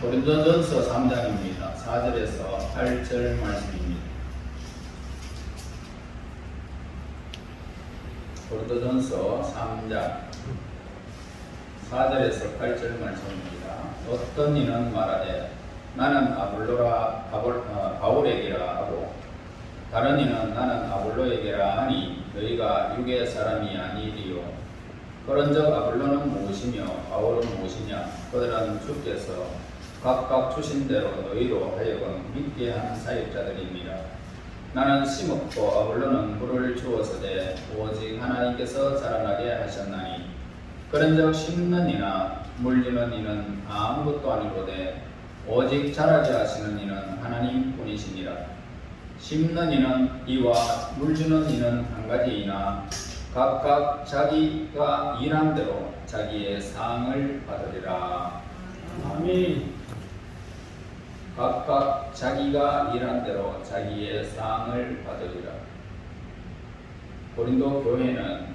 고린도전서 3장입니다. 4절에서 8절 말씀입니다. 고린도전서 3장 4절에서 8절 말씀입니다. 어떤 이는 말하되 나는 바울에게라 하고 다른 이는 나는 아볼로에게라 하니 너희가 육의 사람이 아니리요. 그런즉 아볼로는 무엇이며 바울은 무엇이냐? 그들은 주께서 각각 주신 대로 너희로 하여금 믿게 한 사역자들입니다. 나는 심었고 아볼로는 물을 주었으되 오직 하나님께서 자라나게 하셨나니 그런즉 심는 이나 물리는 이는 아무것도 아니로되 오직 자라게 하시는 이는 하나님뿐이시니라. 심는 이는 이와 물주는 이는 한 가지이나 각각 자기가 일한 대로 자기의 상을 받으리라. 아멘. 각각 자기가 일한 대로 자기의 상을 받으리라. 고린도 교회는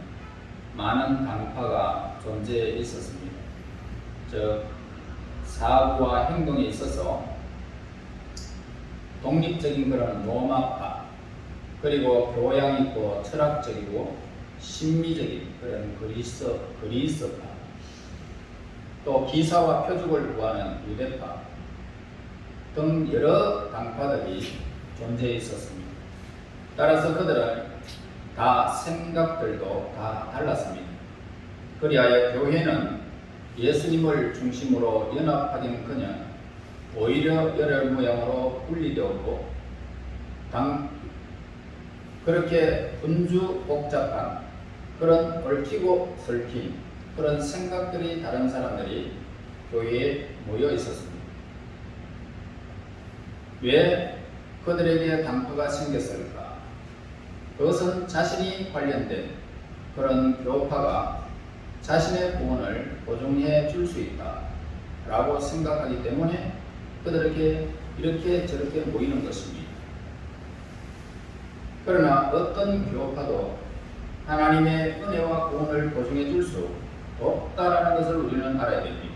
많은 당파가 존재해 있었습니다. 즉 사고와 행동에 있어서 독립적인 그런 로마파, 그리고 교양 있고 철학적이고 신미적인 그런 그리스파, 또 기사와 표적을 구하는 유대파 등 여러 당파들이 존재해 있었습니다. 따라서 그들은 다 생각들도 다 달랐습니다. 그리하여 교회는 예수님을 중심으로 연합하긴커녕 오히려 열혈 모양으로 분리되었고 그렇게 분주 복잡한 그런 얽히고 설킨 그런 생각들이 다른 사람들이 교회에 모여 있었습니다. 왜 그들에게 당파가 생겼을까? 그것은 자신이 관련된 그런 교파가 자신의 구원을 보증해 줄 수 있다 라고 생각하기 때문에 그들에게 이렇게 저렇게 모이는 것입니다. 그러나 어떤 교파도 하나님의 은혜와 구원을 보증해 줄 수 없다라는 것을 우리는 알아야 됩니다.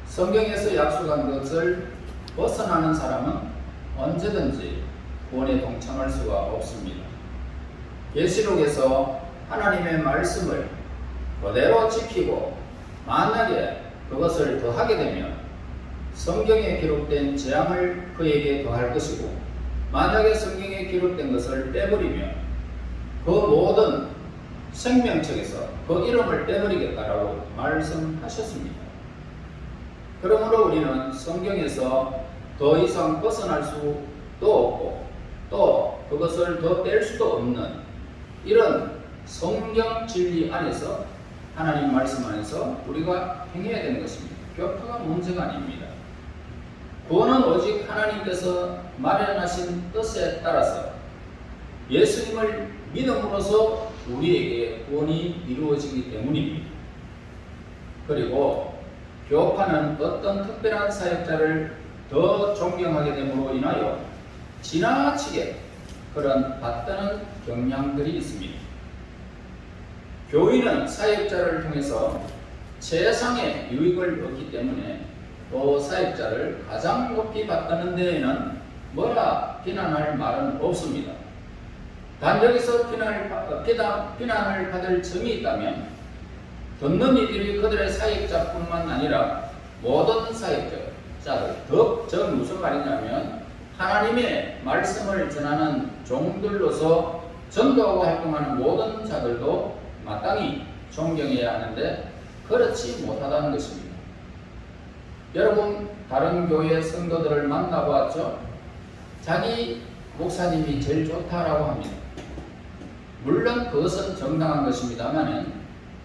성경에서 약속한 것을 벗어나는 사람은 언제든지 구원에 동참할 수가 없습니다. 계시록에서 하나님의 말씀을 그대로 지키고 만약에 그것을 더하게 되면 성경에 기록된 재앙을 그에게 더할 것이고, 만약에 성경에 기록된 것을 빼버리면 그 모든 생명책에서 그 이름을 떼버리겠다라고 말씀하셨습니다. 그러므로 우리는 성경에서 더 이상 벗어날 수도 없고 또 그것을 더 뗄 수도 없는 이런 성경 진리 안에서, 하나님 말씀 안에서 우리가 행해야 되는 것입니다. 교파가 문제가 아닙니다. 구원은 오직 하나님께서 마련하신 뜻에 따라서 예수님을 믿음으로써 우리에게 구원이 이루어지기 때문입니다. 그리고 교파는 어떤 특별한 사역자를 더 존경하게 됨으로 인하여 지나치게 그런 받드는 경향들이 있습니다. 교인은 사역자를 통해서 세상의 유익을 얻기 때문에 또 사역자를 가장 높이 받드는 데에는 뭐라 비난할 말은 없습니다. 단 여기서 비난을 받을 점이 있다면 듣는 이들이 그들의 사역자뿐만 아니라 모든 사역자들, 즉 무슨 말이냐면 하나님의 말씀을 전하는 종들로서 전도하고 활동하는 모든 자들도 마땅히 존경해야 하는데 그렇지 못하다는 것입니다. 여러분, 다른 교회 성도들을 만나보았죠? 자기 목사님이 제일 좋다라고 합니다. 물론 그것은 정당한 것입니다만,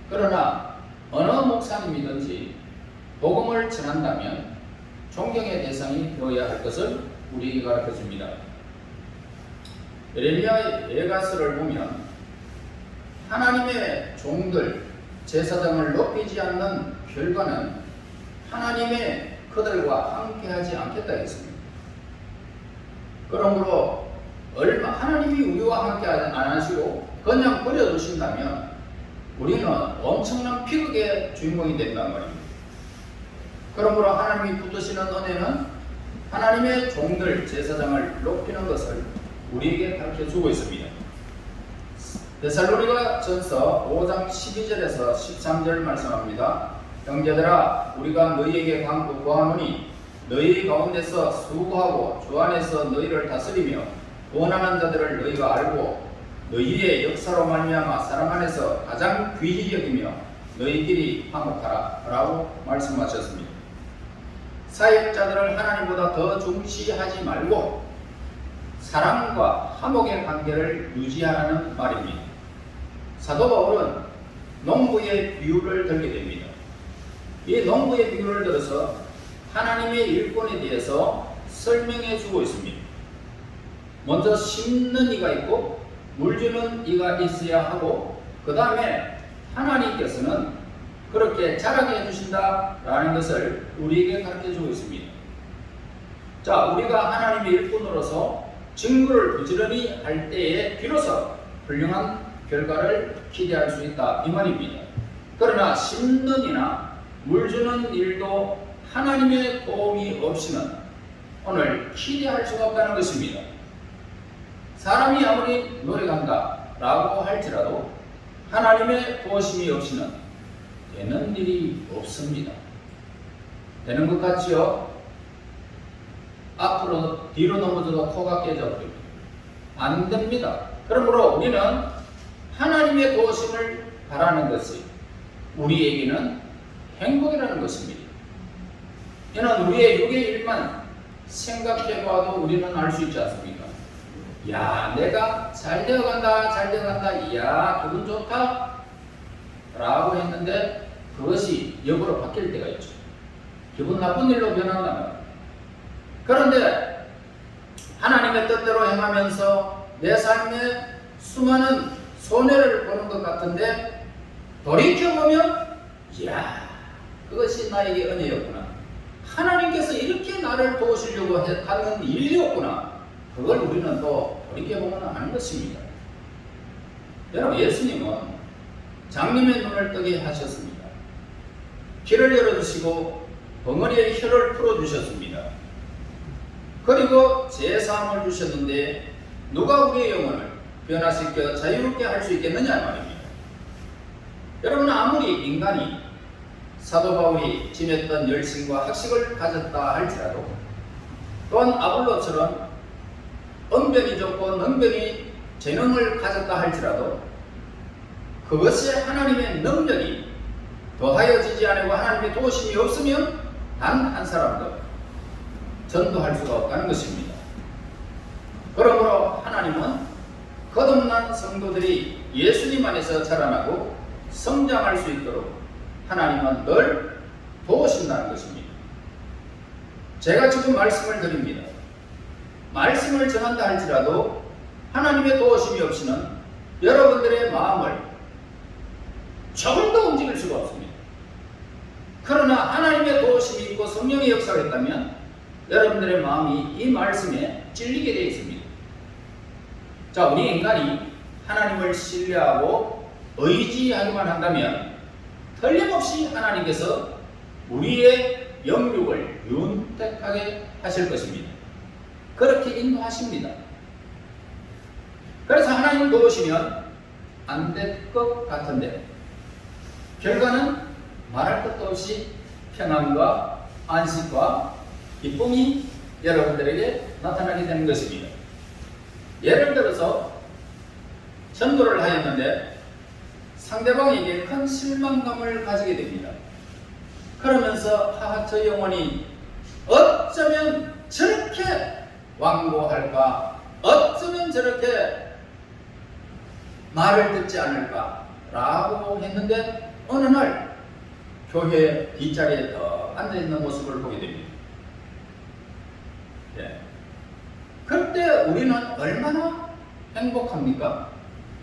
그러나 어느 목사님이든지 복음을 전한다면 존경의 대상이 되어야 할 것을 우리에게 가르쳐줍니다. 예레미야 예가서를 보면 하나님의 종들, 제사장을 높이지 않는 결과는 하나님의 그들과 함께하지 않겠다 했습니다. 그러므로 하나님이 우리와 함께 안 하시고 그냥 버려두신다면 우리는 엄청난 비극의 주인공이 된단 말입니다. 그러므로 하나님이 붙으시는 은혜는 하나님의 종들 제사장을 높이는 것을 우리에게 가르쳐주고 있습니다. 데살로니가 전서 5장 12절에서 13절 말씀합니다. 형제들아, 우리가 너희에게 구하노니 너희 가운데서 수고하고 주 안에서 너희를 다스리며 원하는 자들을 너희가 알고 너희의 역사로 말미암아 사랑 안에서 가장 귀히 여기며 너희끼리 화목하라 라고 말씀하셨습니다. 사역자들을 하나님보다 더 중시하지 말고 사랑과 화목의 관계를 유지하라는 말입니다. 사도 바울은 농부의 비유를 들게 됩니다. 이 농부의 비유를 들어서 하나님의 일꾼에 대해서 설명해 주고 있습니다. 먼저 심는 이가 있고 물 주는 이가 있어야 하고, 그 다음에 하나님께서는 그렇게 자라게 해주신다라는 것을 우리에게 가르쳐 주고 있습니다. 자, 우리가 하나님의 일꾼으로서 직무를 부지런히 할 때에 비로소 훌륭한 결과를 기대할 수 있다 이 말입니다. 그러나 심는 이나 물 주는 일도 하나님의 도움이 없이는 오늘 기대할 수가 없다는 것입니다. 사람이 아무리 노력한다 라고 할지라도 하나님의 도우심이 없이는 되는 일이 없습니다. 되는 것 같지요? 앞으로 뒤로 넘어져도 코가 깨져버립니다. 안 됩니다. 그러므로 우리는 하나님의 도우심을 바라는 것이 우리에게는 행복이라는 것입니다. 이는 우리의 육의 일만 생각해봐도 우리는 알 수 있지 않습니까? 야, 내가 잘 되어간다, 잘 되어간다, 이야, 기분 좋다 라고 했는데 그것이 역으로 바뀔 때가 있죠. 기분 나쁜 일로 변한다면. 그런데 하나님의 뜻대로 행하면서 내 삶에 수많은 손해를 보는 것 같은데 돌이켜보면 이야, 그것이 나에게 은혜였구나. 하나님께서 이렇게 나를 도우시려고 하는 일이었구나. 그걸 우리는 또 돌이켜보면 아는 것입니다. 여러분, 예수님은 장님의 눈을 뜨게 하셨습니다. 길을 열어주시고 벙어리의 혀를 풀어주셨습니다. 그리고 제사함을 주셨는데 누가 우리의 영혼을 변화시켜 자유롭게 할 수 있겠느냐 말입니다. 여러분, 아무리 인간이 사도 바울이 지녔던 열심과 학식을 가졌다 할지라도, 또한 아볼로처럼 언변이 좋고 능변이 재능을 가졌다 할지라도 그것이 하나님의 능력이 더하여지지 않고 하나님의 도우심이 없으면 단 한 사람도 전도할 수가 없다는 것입니다. 그러므로 하나님은 거듭난 성도들이 예수님 안에서 자라나고 성장할 수 있도록 하나님은 늘 도우신다는 것입니다. 제가 지금 말씀을 드립니다. 말씀을 전한다 할지라도 하나님의 도우심이 없이는 여러분들의 마음을 조금도 움직일 수가 없습니다. 그러나 하나님의 도우심이 있고 성령의 역사가 있다면 여러분들의 마음이 이 말씀에 찔리게 되어 있습니다. 자, 우리 인간이 하나님을 신뢰하고 의지하기만 한다면 틀림없이 하나님께서 우리의 영육을 윤택하게 하실 것입니다. 그렇게 인도하십니다. 그래서 하나님 도우시면 안 될 것 같은데 결과는 말할 것도 없이 평안과 안식과 기쁨이 여러분들에게 나타나게 되는 것입니다. 예를 들어서 전도를 하였는데 상대방에게 큰 실망감을 가지게 됩니다. 그러면서 하하, 저 영혼이 어쩌면 저렇게 완고할까, 어쩌면 저렇게 말을 듣지 않을까 라고 했는데 어느 날 교회 뒷자리에 더 앉아있는 모습을 보게 됩니다. 예. 그때 우리는 얼마나 행복합니까?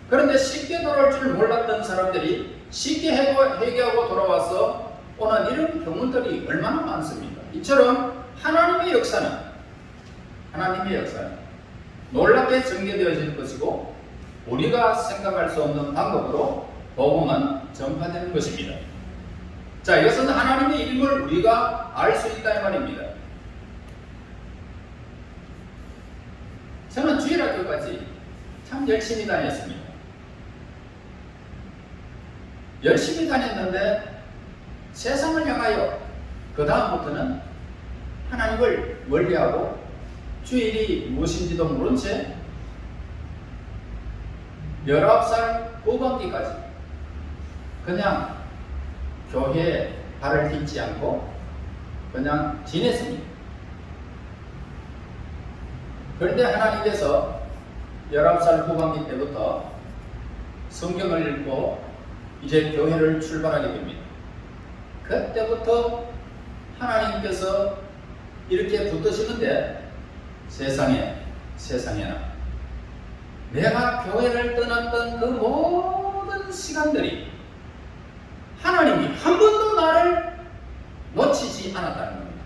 그런데 쉽게 돌아올 줄 몰랐던 사람들이 쉽게 회개하고 돌아와서 오는 이런 경우들이 얼마나 많습니까? 이처럼 하나님의 역사는 놀랍게 전개되어질 것이고 우리가 생각할 수 없는 방법으로 복음은 전파되는 것입니다. 자, 이것은 하나님의 이름을 우리가 알 수 있다 이 말입니다. 저는 주일학교까지 참 열심히 다녔습니다. 열심히 다녔는데 세상을 향하여 그 다음부터는 하나님을 멀리하고 주일이 무엇인지도 모른 채 19살 후반기까지 그냥 교회에 발을 딛지 않고 그냥 지냈습니다. 그런데 하나님께서 19살 후반기 때부터 성경을 읽고 이제 교회를 출발하게 됩니다. 그때부터 하나님께서 이렇게 붙드시는데 세상에나 내가 교회를 떠났던 그 모든 시간들이 하나님이 한 번도 나를 놓치지 않았다는 겁니다.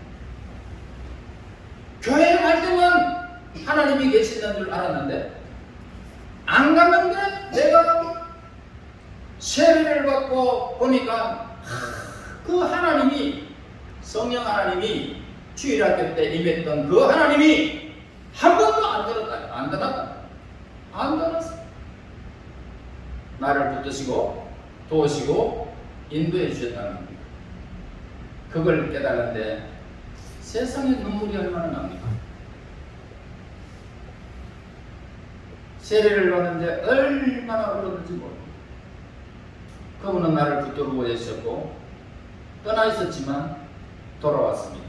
교회에 갈 때만 하나님이 계시는 줄 알았는데 안 갔는데 내가 세례를 받고 보니까 그 하나님이 성령 하나님이 주일학교 때 임했던 그 하나님이 한 번도 안 떠났어. 나를 붙드시고 도우시고 인도해 주셨다는 겁니다. 그걸 깨달았는데 세상에 눈물이 얼마나 납니까? 세례를 받는데 얼마나 울었는지 모릅니다. 그분은 나를 붙들고 계셨고 떠나 있었지만 돌아왔습니다.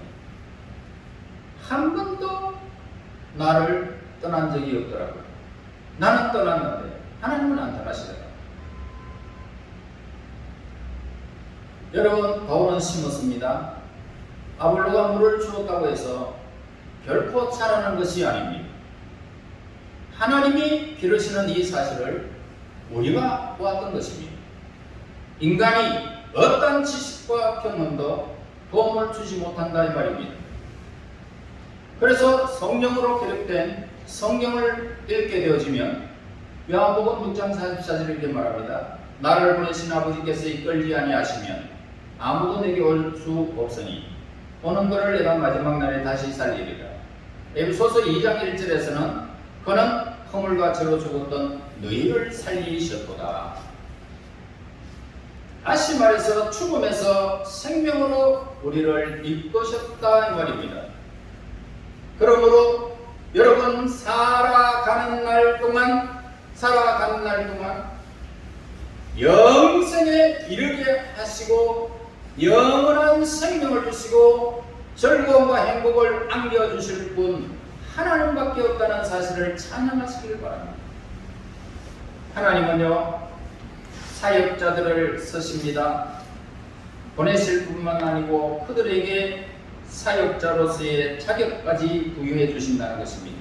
한 번도 나를 떠난 적이 없더라고요. 나는 떠났는데 하나님은 안 떠나시더라고요. 여러분, 바울은 심었습니다. 아볼로가 물을 주었다고 해서 결코 자라는 것이 아닙니다. 하나님이 기르시는 이 사실을 우리가 보았던 것입니다. 인간이 어떤 지식과 경험도 도움을 주지 못한다 이 말입니다. 그래서 성령으로 기록된 성경을 읽게 되어지면 요한복음 6장 44절에 이렇게 말합니다. 나를 보내신 아버지께서 이끌지 아니하시면 아무도 내게 올 수 없으니 오는 그를 내가 마지막 날에 다시 살리리라. 에베소서 2장 1절에서는 그는 허물과 죄로 죽었던 너희를 살리셨도다. 다시 말해서 죽음에서 생명으로 우리를 이끄셨다 이 말입니다. 그러므로 여러분 살아가는 날 동안 영생에 이르게 하시고 영원한 생명을 주시고 즐거움과 행복을 안겨주실 분 하나님밖에 없다는 사실을 찬양하시길 바랍니다. 하나님은요 사역자들을 쓰십니다. 보내실 뿐만 아니고 그들에게 사역자로서의 자격까지 부여해 주신다는 것입니다.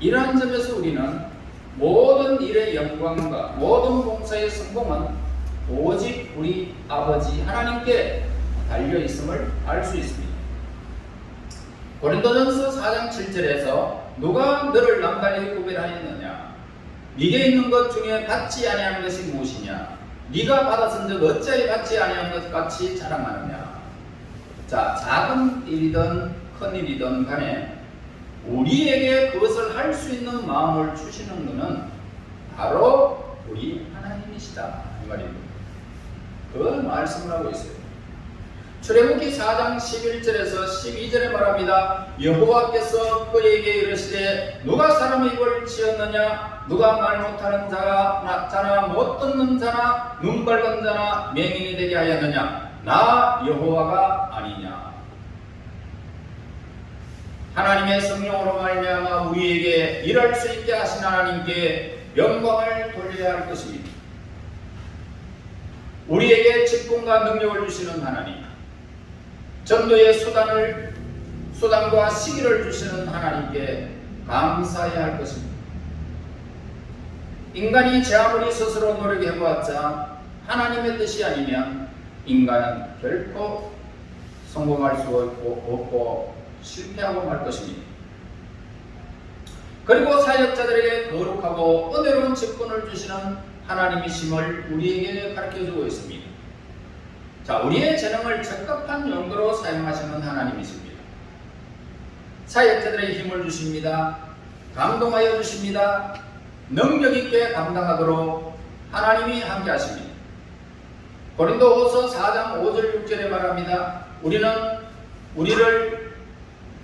이러한 점에서 우리는 모든 일의 영광과 모든 봉사의 성공은 오직 우리 아버지 하나님께 달려 있음을 알 수 있습니다. 고린도전서 4장 7절에서 누가 너를 남달리 구별하였느냐? 네게 있는 것 중에 받지 아니한 것이 무엇이냐? 네가 받았은 적 어찌하여 받지 아니한 것 같이 자랑하느냐? 자, 작은 일이든 큰 일이든 간에 우리에게 그것을 할 수 있는 마음을 주시는 것은 바로 우리 하나님이시다 이 말입니다. 그걸 말씀을 하고 있어요. 출애굽기 4장 11절에서 12절에 말합니다. 여호와께서 그에게 이르시되 누가 사람의 입을 지었느냐? 누가 말 못하는 자가 낙자나 못 듣는 자나 눈 밝은 자나 맹인이 되게 하였느냐? 나 여호와가 아니냐? 하나님의 성령으로 말미암아 우리에게 일할 수 있게 하신 하나님께 영광을 돌려야 할 것입니다. 우리에게 직분과 능력을 주시는 하나님, 전도의 수단과 시기를 주시는 하나님께 감사해야 할 것입니다. 인간이 제 아무리 스스로 노력해보았자 하나님의 뜻이 아니면 인간은 결코 성공할 수 없고 실패하고 말 것입니다. 그리고 사역자들에게 거룩하고 은혜로운 직분을 주시는 하나님이심을 우리에게 가르쳐주고 있습니다. 자, 우리의 재능을 적합한 용도로 사용하시는 하나님이십니다. 사역자들에게 힘을 주십니다. 감동하여 주십니다. 능력 있게 감당하도록 하나님이 함께 하십니다. 고린도후서 4장 5절 6절에 말합니다. 우리를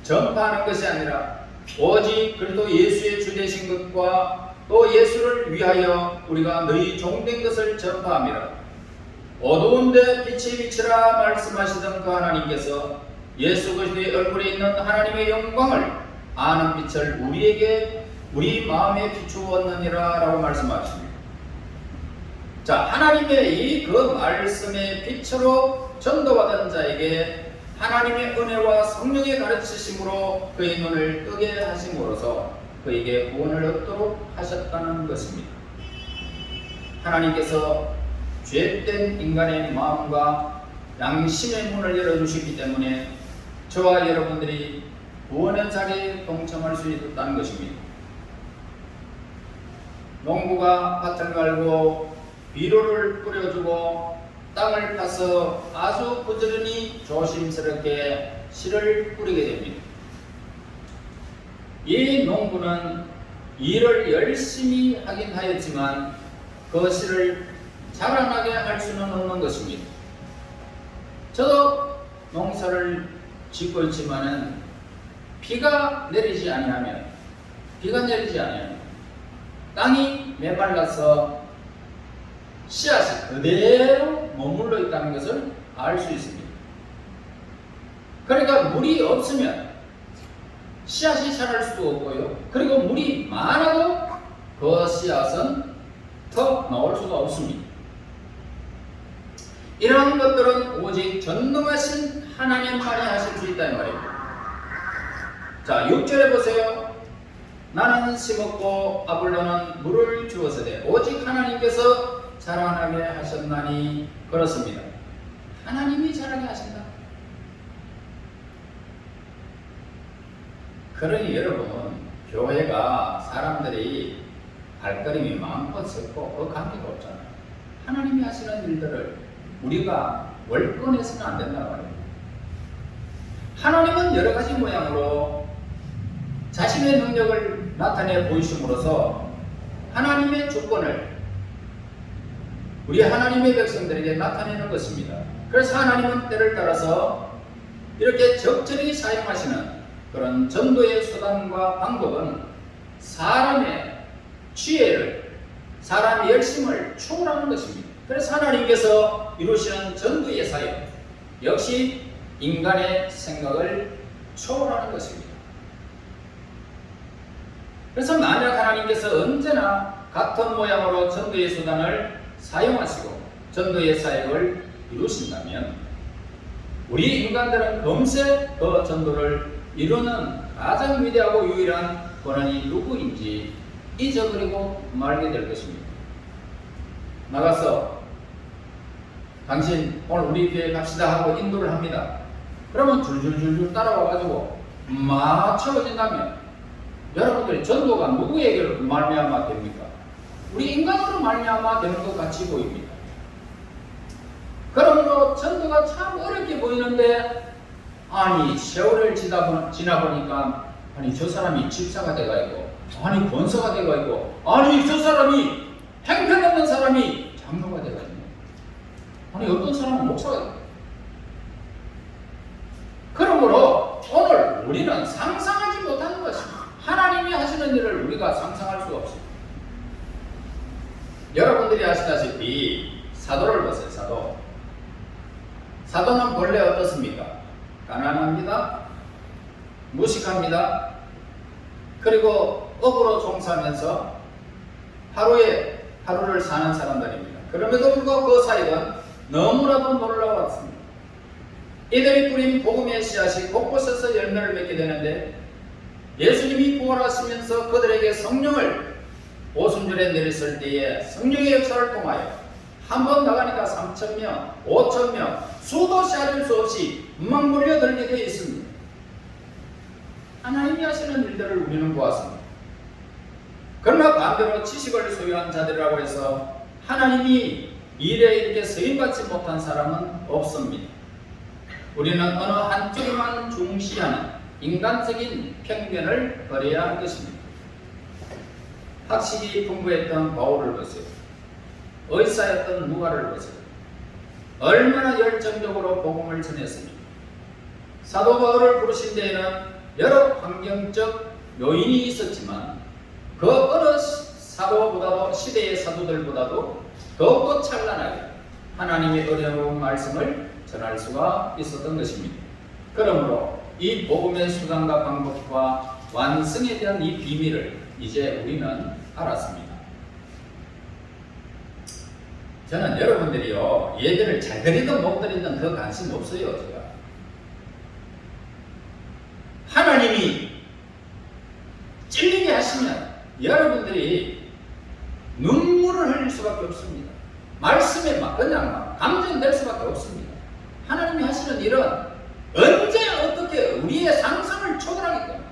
전파하는 것이 아니라 오직 그리스도 예수의 주 되신 것과 또 예수를 위하여 우리가 너희 종된 것을 전파함이라. 어두운데 빛이 비치라 말씀하시던 그 하나님께서 예수 그리스도의 얼굴에 있는 하나님의 영광을 아는 빛을 우리에게 우리 마음에 비추었느니라 라고 말씀하십니다. 자, 하나님의 이 그 말씀의 빛으로 전도받은 자에게 하나님의 은혜와 성령의 가르치심으로 그의 눈을 뜨게 하심으로써 그에게 구원을 얻도록 하셨다는 것입니다. 하나님께서 죄된 인간의 마음과 양심의 문을 열어주시기 때문에 저와 여러분들이 구원의 자리에 동참할 수 있다는 것입니다. 농부가 밭을 갈고 비료를 뿌려주고 땅을 파서 아주 부지런히 조심스럽게 씨를 뿌리게 됩니다. 이 농부는 일을 열심히 하긴 하였지만 그 씨를 자라나게 할 수는 없는 것입니다. 저도 농사를 짓고 있지만은 비가 내리지 아니하면 땅이 메말라서 씨앗이 그대로 머물러 있다는 것을 알 수 있습니다. 그러니까 물이 없으면 씨앗이 자랄 수도 없고요. 그리고 물이 많아도 그 씨앗은 더 나올 수가 없습니다. 이러한 것들은 오직 전능하신 하나님만이 하실 수 있다 이 말입니다. 자, 6절에 보세요. 나는 심었고 아볼로는 물을 주었으되 오직 하나님께서 자라나게 하셨나니 그렇습니다. 하나님이 자라게 하신다. 그러니 여러분, 교회가 사람들이 발걸음이 많고 적고 그 관계가 없잖아요. 하나님이 하시는 일들을 우리가 월권해서는 안 된다고 말입니다. 하나님은 여러 가지 모양으로 자신의 능력을 나타내 보이심으로써 하나님의 주권을 우리 하나님의 백성들에게 나타내는 것입니다. 그래서 하나님은 때를 따라서 이렇게 적절히 사용하시는 그런 전도의 수단과 방법은 사람의 지혜를, 사람의 열심을 초월하는 것입니다. 그래서 하나님께서 이루시는 전도의 사역 역시 인간의 생각을 초월하는 것입니다. 그래서 만약 하나님께서 언제나 같은 모양으로 전도의 수단을 사용하시고 전도의 사역을 이루신다면 우리 인간들은 금세 그 전도를 이루는 가장 위대하고 유일한 권한이 누구인지 잊어버리고 말게 될 것입니다. 나가서 당신 오늘 우리 교회 갑시다 하고 인도를 합니다. 그러면 줄줄줄줄 따라와가지고 막 채워진다면 여러분들이 전도가 누구에게 말미암아 됩니까? 우리 인간으로 말미암아 되는 것 같이 보입니다. 그러므로 전도가 참 어렵게 보이는데 아니 세월을 지나보니까 아니 저 사람이 집사가 돼가 있고 아니 권사가 돼가 있고 아니 저 사람이 행편없는 사람이 장로가 돼가 있네. 아니 어떤 사람은 목사가 돼가 있고. 그러므로 오늘 우리는 상상하지 못하는 것입니다. 하나님이 하시는 일을 우리가 상상할 수가 없습니다. 여러분들이 아시다시피 사도를 보세요. 사도는 본래 어떻습니까? 가난합니다. 무식합니다. 그리고 업으로 종사하면서 하루를 사는 사람들입니다. 그럼에도 불구하고 그 사역은 너무나도 놀라웠습니다. 이들이 뿌린 복음의 씨앗이 곳곳에서 열매를 맺게 되는데 예수님이 부활하시면서 그들에게 성령을 오순절에 내렸을 때에 성령의 역사를 통하여 한 번 나가니까 3,000명, 5,000명, 수도 샤를 수 없이 막 몰려들게 되어 있습니다. 하나님이 하시는 일들을 우리는 보았습니다. 그러나 반대로 지식을 소유한 자들이라고 해서 하나님이 일에 이렇게 쓰임받지 못한 사람은 없습니다. 우리는 어느 한쪽만 중시하는 인간적인 편견을 버려야 할 것입니다. 학식이 풍부했던 바울을 보세요. 의사였던 누가를 보세요. 얼마나 열정적으로 복음을 전했습니까? 사도 바울을 부르신 데에는 여러 환경적 요인이 있었지만 그 어느 사도보다도 시대의 사도들보다도 더욱더 찬란하게 하나님의 어려운 말씀을 전할 수가 있었던 것입니다. 그러므로 이 복음의 수단과 방법과 완성에 대한 이 비밀을 이제 우리는 알았습니다. 저는 여러분들이요, 예배를 잘 드리든 못 드리든 그 관심 없어요. 제가 하나님이 찔리게 하시면 여러분들이 눈물을 흘릴 수밖에 없습니다. 말씀에 그냥 감정될 수밖에 없습니다. 하나님이 하시는 일은 언제 어떻게 우리의 상상을 초월하기 때문에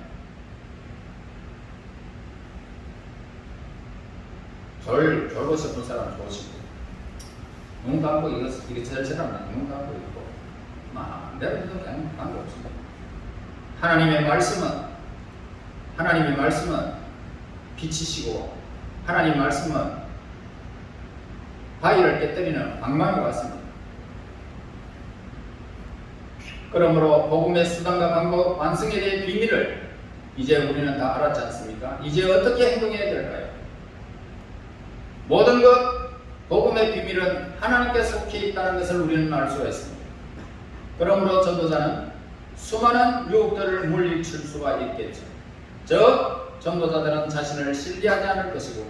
졸고 싶은 사람 좋으시고 눈 감고 이게 저처럼 눈 감고 있고 내가 그냥 관계없습니다. 하나님의 말씀은 빛이시고 하나님의 말씀은 바위를 깨뜨리는 방망이 같습니다. 그러므로 복음의 수단과 방법, 완성에 대한 비밀을 이제 우리는 다 알았지 않습니까? 이제 어떻게 행동해야 될까요? 모든 것, 복음의 비밀은 하나님께 속해 있다는 것을 우리는 알 수가 있습니다. 그러므로 전도자는 수많은 유혹들을 물리칠 수가 있겠죠. 즉, 전도자들은 자신을 신뢰하지 않을 것이고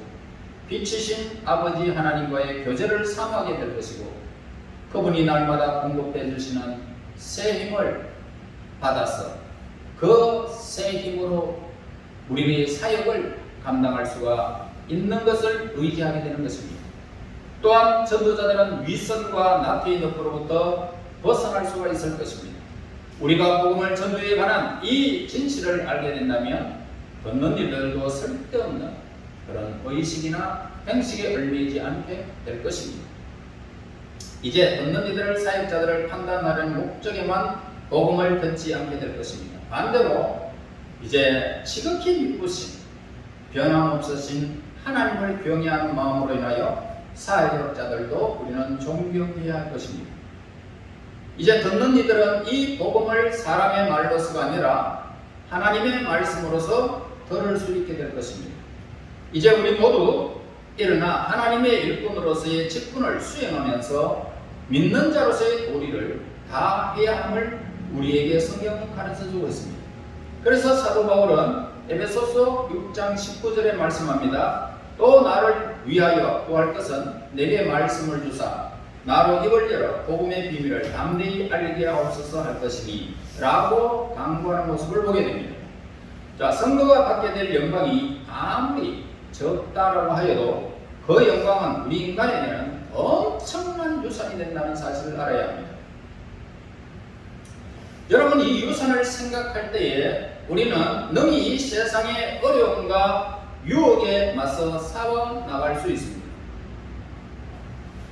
빛이신 아버지 하나님과의 교제를 사모하게 될 것이고 그분이 날마다 공급해 주시는 새 힘을 받아서 그 새 힘으로 우리의 사역을 감당할 수가 있는 것을 의지하게 되는 것입니다. 또한 전도자들은 윗선과 나태의 늪으로부터 벗어날 수가 있을 것입니다. 우리가 복음을 전도에 관한 이 진실을 알게 된다면 걷는 일들도 쓸데없는 그런 의식이나 행식에 얽매이지 않게 될 것입니다. 이제 듣는 이들을 사역자들을 판단하려는 목적에만 복음을 듣지 않게 될 것입니다. 반대로 이제 지극히 미쁘신 변함없으신 하나님을 경외하는 마음으로 인하여 사역자들도 우리는 존경해야 할 것입니다. 이제 듣는 이들은 이 복음을 사람의 말로서가 아니라 하나님의 말씀으로서 들을 수 있게 될 것입니다. 이제 우리 모두 일어나 하나님의 일꾼으로서의 직분을 수행하면서 믿는 자로서의 도리를 다 해야 함을 우리에게 성경은 가르쳐주고 있습니다. 그래서 사도 바울은 에베소서 6장 19절에 말씀합니다. 또 나를 위하여 구할 것은 내게 말씀을 주사 나로 입을 열어 복음의 비밀을 담대히 알게 하옵소서 할 것이니 라고 강구하는 모습을 보게 됩니다. 자, 성도가 받게 될 영광이 아무리 적다라고 하여도 그 영광은 우리 인간에게는 엄청난 유산이 된다는 사실을 알아야 합니다. 여러분, 이 유산을 생각할 때에 우리는 능히 이 세상의 어려움과 유혹에 맞서 싸워 나갈 수 있습니다.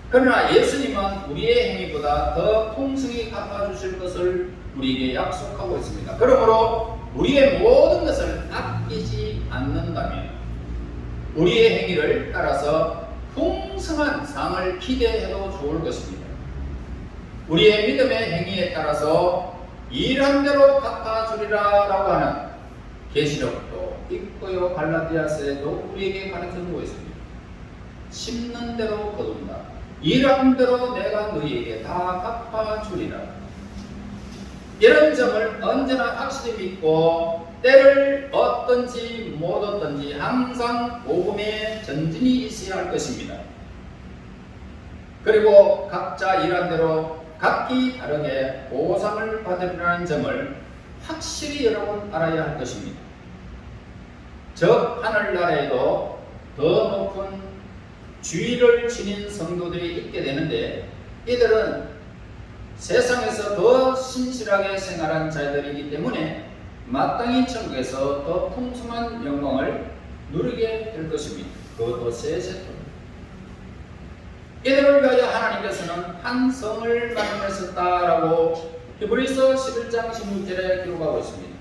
그러나 예수님은 우리의 행위보다 더 풍성히 갚아주실 것을 우리에게 약속하고 있습니다. 그러므로 우리의 모든 것을 아끼지 않는다면 우리의 행위를 따라서 풍성한 상을 기대해도 좋을 것입니다. 우리의 믿음의 행위에 따라서 일한 대로 갚아주리라 라고 하는 계시록도 있고요, 갈라디아서에도 우리에게 가르쳐주고 있습니다. 심는 대로 거둔다. 일한 대로 내가 너희에게 다 갚아주리라. 이런 점을 언제나 확실히 믿고 때를 얻든지 못 얻든지 항상 복음의 전진이 있어야 할 것입니다. 그리고 각자 일한 대로 각기 다르게 보상을 받으리라는 점을 확실히 여러분 알아야 할 것입니다. 저 하늘나라에도 더 높은 주의를 지닌 성도들이 있게 되는데 이들은 세상에서 더 신실하게 생활한 자들이기 때문에 마땅히 천국에서 더 풍성한 영광을 누리게 될 것입니다. 그것도 세세토록. 이들을 위하여 하나님께서는 한 성을 만드셨다라고 히브리서 11장 16절에 기록하고 있습니다.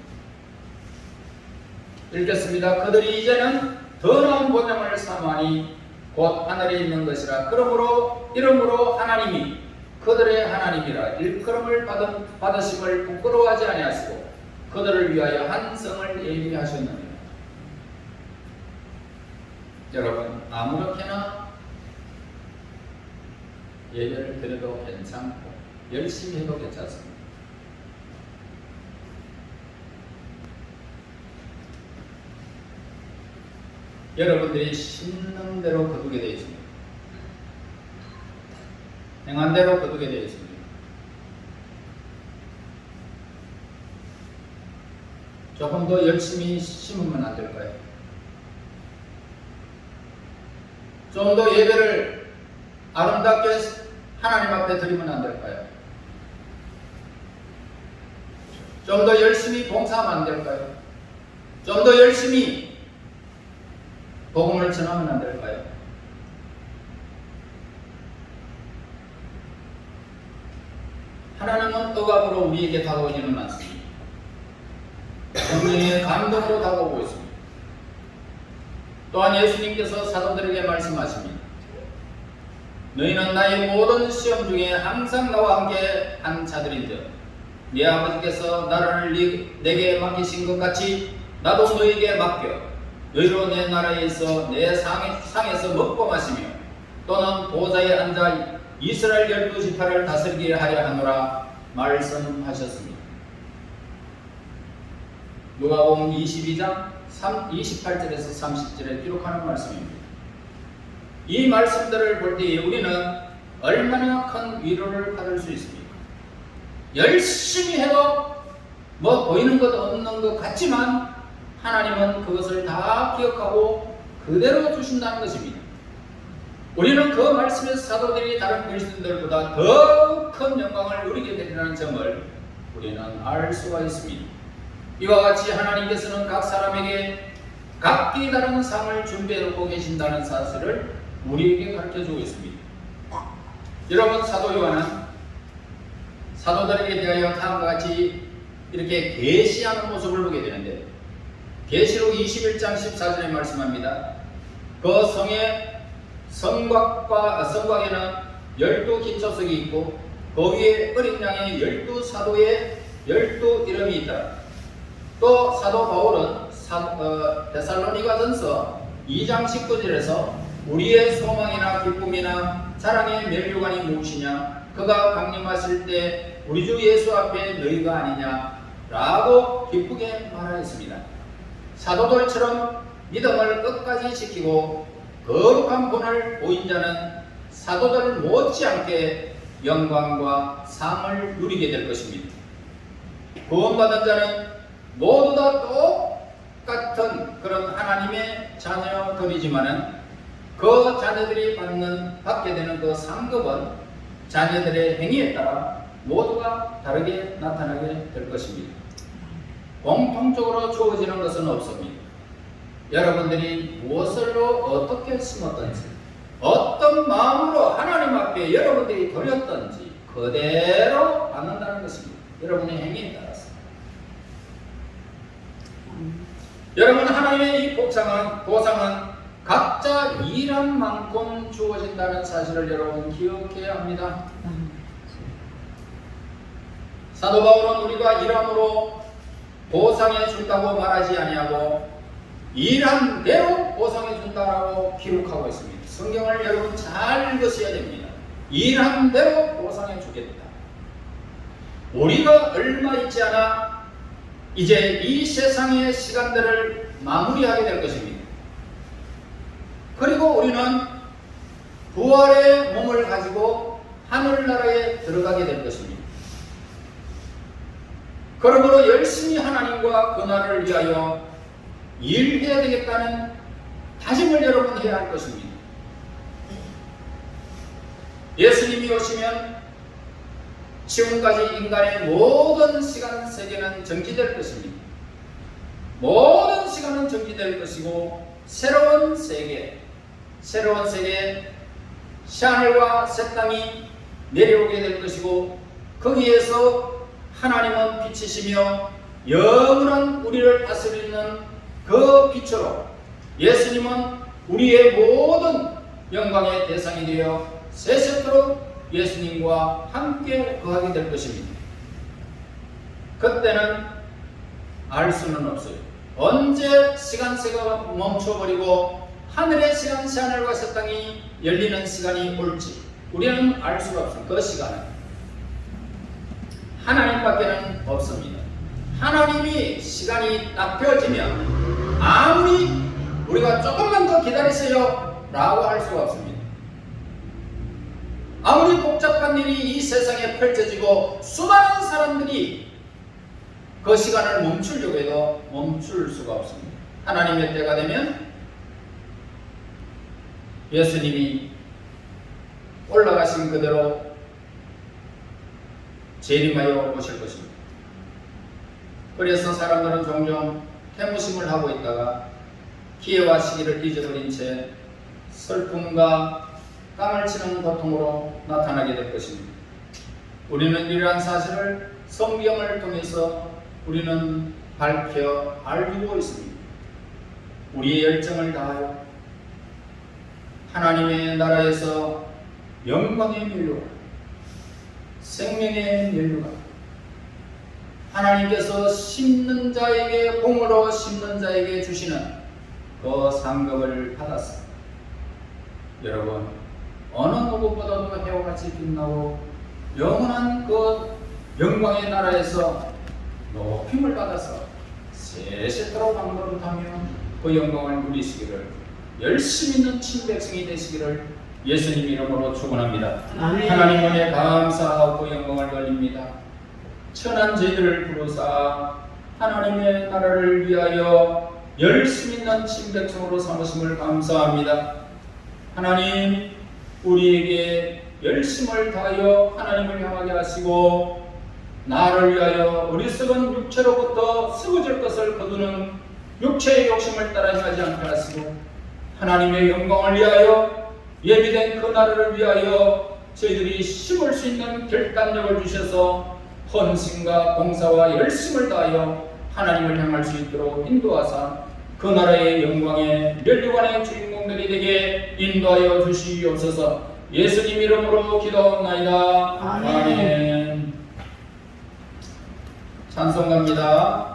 읽겠습니다. 그들이 이제는 더 나은 본향을 사모하니 곧 하늘에 있는 것이라. 그러므로 이러므로 하나님이 그들의 하나님이라 일컬음을 받으심을 부끄러워하지 아니하시고 그들을 위하여 한 성을 예비하셨느니라. 여러분, 아무렇게나 예배를 드려도 괜찮고 열심히 해도 괜찮습니다. 여러분들이 심는 대로 거두게 되어 있습니다. 행한 대로 거두게 되어 있습니다. 조금 더 열심히 심으면 안 될까요? 좀 더 예배를 아름답게 하나님 앞에 드리면 안 될까요? 좀 더 열심히 봉사하면 안 될까요? 좀 더 열심히 복음을 전하면 안 될까요? 하나님은 억압으로 우리에게 다가오지는 않습니다. 성령의 감동으로 다가오고 있습니다. 또한 예수님께서 사도들에게 말씀하십니다. 너희는 나의 모든 시험 중에 항상 나와 함께 한 자들인즉 네 아버지께서 나라를 내게 맡기신 것 같이 나도 너희에게 맡겨 너희로 내 나라에 있어 내 상에서 먹고 마시며 또는 보좌에 앉아 이스라엘 12지파를 다스리게 하려 하노라 말씀하셨습니다. 누가복음 22장 28절에서 30절에 기록하는 말씀입니다. 이 말씀들을 볼 때에 우리는 얼마나 큰 위로를 받을 수 있습니까? 열심히 해도 뭐 보이는 것 없는 것 같지만 하나님은 그것을 다 기억하고 그대로 주신다는 것입니다. 우리는 그 말씀에서 사도들이 다른 그리스도인들보다 더 큰 영광을 누리게 되리라는 점을 우리는 알 수가 있습니다. 이와 같이 하나님께서는 각 사람에게 각기 다른 상을 준비해 놓고 계신다는 사실을 우리에게 가르쳐주고 있습니다. 여러분, 사도 요한은 사도들에게 대하여 다음과 같이 이렇게 계시하는 모습을 보게 되는데 계시록 21장 14절에 말씀합니다. 그 성의 성곽에는 12기초석이 있고 그 위에 어린 양의 12사도의 12이름이 있다. 또 사도 바울은 데살로니가전서 2장 19절에서 우리의 소망이나 기쁨이나 자랑의 면류관이 무엇이냐? 그가 강림하실 때 우리 주 예수 앞에 너희가 아니냐? 라고 기쁘게 말하였습니다. 사도들처럼 믿음을 끝까지 지키고 거룩한 본을 보인 자는 사도들 못지않게 영광과 상을 누리게 될 것입니다. 구원받은 자는 모두 다 똑같은 그런 하나님의 자녀들이지만은 그 자녀들이 받게 되는 그 상급은 자녀들의 행위에 따라 모두가 다르게 나타나게 될 것입니다. 공통적으로 주어지는 것은 없습니다. 여러분들이 무엇으로 어떻게 심었던지 어떤 마음으로 하나님 앞에 여러분들이 드렸던지 그대로 받는다는 것입니다. 여러분의 행위에 따라서. 여러분, 하나님의 이 보상은 각자 일한 만큼 주어진다는 사실을 여러분 기억해야 합니다. 사도 바울은 우리가 일함으로 보상해 준다고 말하지 아니하고 일한 대로 보상해 준다라고 기록하고 있습니다. 성경을 여러분 잘 읽으셔야 됩니다. 일한 대로 보상해 주겠다. 우리가 얼마 있지 않아 이제 이 세상의 시간들을 마무리하게 될 것입니다. 그리고 우리는 부활의 몸을 가지고 하늘나라에 들어가게 될 것입니다. 그러므로 열심히 하나님과 그 나라를 위하여 일해야 되겠다는 다짐을 여러분 해야 할 것입니다. 예수님이 오시면 지금까지 인간의 모든 시간 세계는 정지될 것입니다. 모든 시간은 정지될 것이고 새로운 세계 새하늘과 새 땅이 내려오게 될 것이고 거기에서 하나님은 빛이시며 영원한 우리를 다스리는 그 빛으로 예수님은 우리의 모든 영광의 대상이 되어 세세토록 예수님과 함께 거하게 될 것입니다. 그때는 알 수는 없어요. 언제 시간세가 멈춰버리고 하늘의 시간, 새하늘과 새 땅이 열리는 시간이 올지 우리는 알 수가 없습니다. 그 시간은 하나님밖에는 없습니다. 하나님이 시간이 딱 되어지면 아무리 우리가 조금만 더 기다리세요 라고 할 수가 없습니다. 아무리 복잡한 일이 이 세상에 펼쳐지고 수많은 사람들이 그 시간을 멈추려고 해도 멈출 수가 없습니다. 하나님의 때가 되면 예수님이 올라가신 그대로 재림하여 오실 것입니다. 그래서 사람들은 종종 태무심을 하고 있다가 기회와 시기를 잊어버린 채 슬픔과 땅을 치는 고통으로 나타나게 될 것입니다. 우리는 이러한 사실을 성경을 통해서 우리는 밝혀 알고 있습니다. 우리의 열정을 다하여 하나님의 나라에서 영광의 면류가, 생명의 면류가, 하나님께서 심는 자에게 공으로 심는 자에게 주시는 그 상급을 받았습니다. 여러분, 어느 누구보다도 해와같이 빛나고 영원한 그 영광의 나라에서 높임을 받아서 세세토록 방도를타며 그 영광을 누리시기를 열심히 있는 친백성이 되시기를 예수님 이름으로 축원합니다. 하나님 은혜 감사하고 그 영광을 돌립니다. 천한 저희들을 부르사 하나님의 나라를 위하여 열심히 있는 친백성으로 삼으심을 감사합니다. 하나님, 우리에게 열심을 다하여 하나님을 향하게 하시고 나를 위하여 어리석은 육체로부터 쓰러질 것을 거두는 육체의 욕심을 따라 행하지 않게 하시고 하나님의 영광을 위하여 예비된 그 나라를 위하여 저희들이 심을 수 있는 결단력을 주셔서 헌신과 봉사와 열심을 다하여 하나님을 향할 수 있도록 인도하사 그 나라의 영광의 면류관의 주인공들이 되게 인도하여 주시옵소서. 예수님 이름으로 기도하옵나이다. 아멘. 찬송 갑니다.